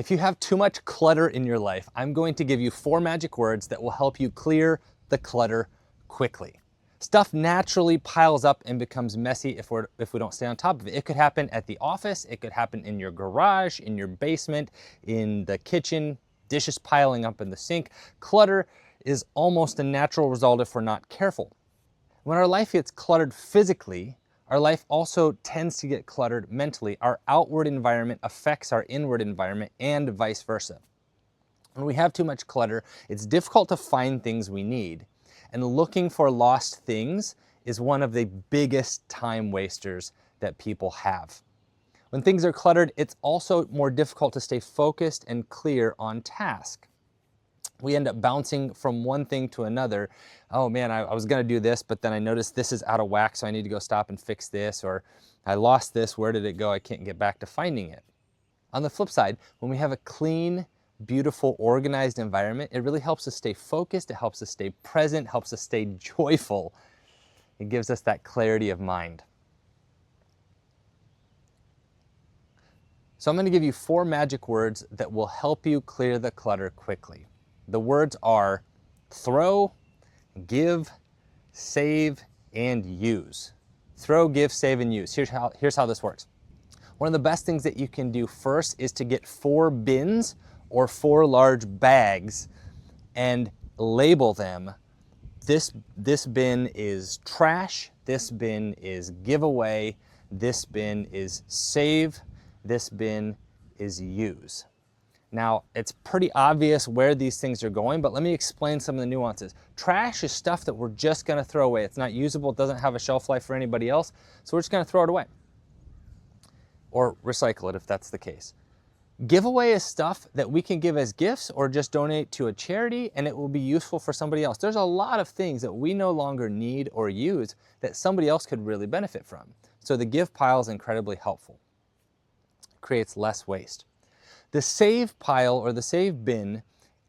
If you have too much clutter in your life, I'm going to give you 4 magic words that will help you clear the clutter quickly. Stuff naturally piles up and becomes messy if we don't stay on top of it. It could happen at the office, it could happen in your garage, in your basement, in the kitchen, dishes piling up in the sink. Clutter is almost a natural result if we're not careful. When our life gets cluttered physically, our life also tends to get cluttered mentally. Our outward environment affects our inward environment and vice versa. When we have too much clutter, it's difficult to find things we need. And looking for lost things is one of the biggest time wasters that people have. When things are cluttered, it's also more difficult to stay focused and clear on task. We end up bouncing from one thing to another. Oh man, I was gonna do this, but then I noticed this is out of whack, so I need to go stop and fix this, or I lost this, where did it go? I can't get back to finding it. On the flip side, when we have a clean, beautiful, organized environment, it really helps us stay focused, it helps us stay present, helps us stay joyful. It gives us that clarity of mind. So I'm gonna give you 4 magic words that will help you clear the clutter quickly. The words are throw, give, save, and use. Throw, give, save, and use. Here's how this works. One of the best things that you can do first is to get 4 bins or 4 large bags and label them. This bin is trash, this bin is giveaway, this bin is save, this bin is use. Now, it's pretty obvious where these things are going, but let me explain some of the nuances. Trash is stuff that we're just gonna throw away. It's not usable, it doesn't have a shelf life for anybody else, so we're just gonna throw it away. Or recycle it if that's the case. Giveaway is stuff that we can give as gifts or just donate to a charity and it will be useful for somebody else. There's a lot of things that we no longer need or use that somebody else could really benefit from. So the give pile is incredibly helpful. It creates less waste. The save pile or the save bin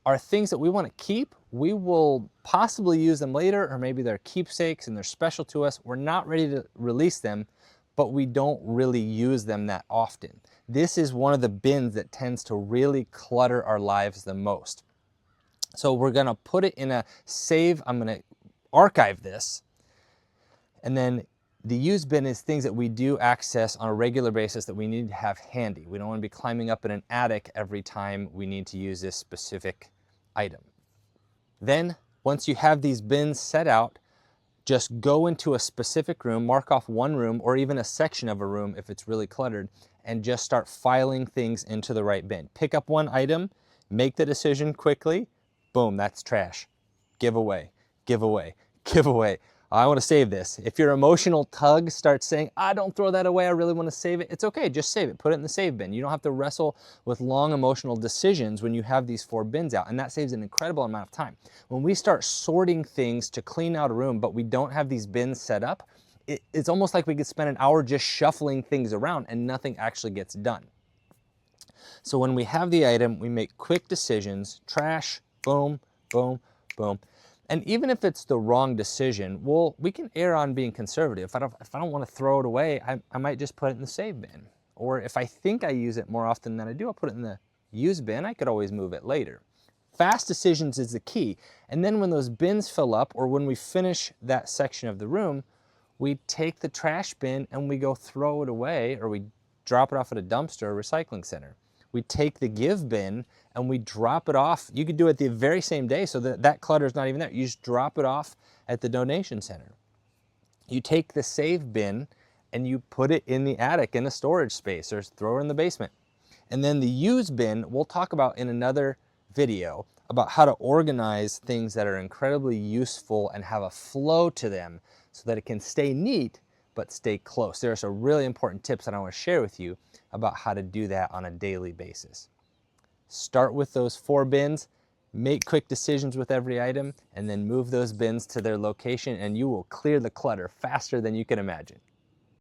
are things that we want to keep. We will possibly use them later, or maybe they're keepsakes and they're special to us. We're not ready to release them, but we don't really use them that often. This is one of the bins that tends to really clutter our lives the most. So we're gonna put it in a save. I'm gonna archive this, and then the use bin is things that we do access on a regular basis that we need to have handy. We don't want to be climbing up in an attic every time we need to use this specific item. Then, once you have these bins set out, just go into a specific room, mark off one room or even a section of a room if it's really cluttered, and just start filing things into the right bin. Pick up one item, make the decision quickly, boom, that's trash. Give away, give away, give away. I want to save this. If your emotional tug starts saying, don't throw that away, I really want to save it, it's okay, just save it, put it in the save bin. You don't have to wrestle with long emotional decisions when you have these 4 bins out, and that saves an incredible amount of time. When we start sorting things to clean out a room, but we don't have these bins set up, it's almost like we could spend an hour just shuffling things around and nothing actually gets done. So when we have the item, we make quick decisions, trash, boom, boom, boom. And even if it's the wrong decision, well, we can err on being conservative. If I don't want to throw it away, I might just put it in the save bin. Or if I think I use it more often than I do, I'll put it in the use bin. I could always move it later. Fast decisions is the key. And then when those bins fill up, or when we finish that section of the room, we take the trash bin and we go throw it away, or we drop it off at a dumpster or recycling center. We take the give bin and we drop it off. You could do it the very same day so that clutter is not even there. You just drop it off at the donation center. You take the save bin and you put it in the attic in a storage space or throw it in the basement. And then the use bin, we'll talk about in another video about how to organize things that are incredibly useful and have a flow to them so that it can stay neat but stay close. There are some really important tips that I want to share with you about how to do that on a daily basis. Start with those 4 bins, make quick decisions with every item, and then move those bins to their location and you will clear the clutter faster than you can imagine.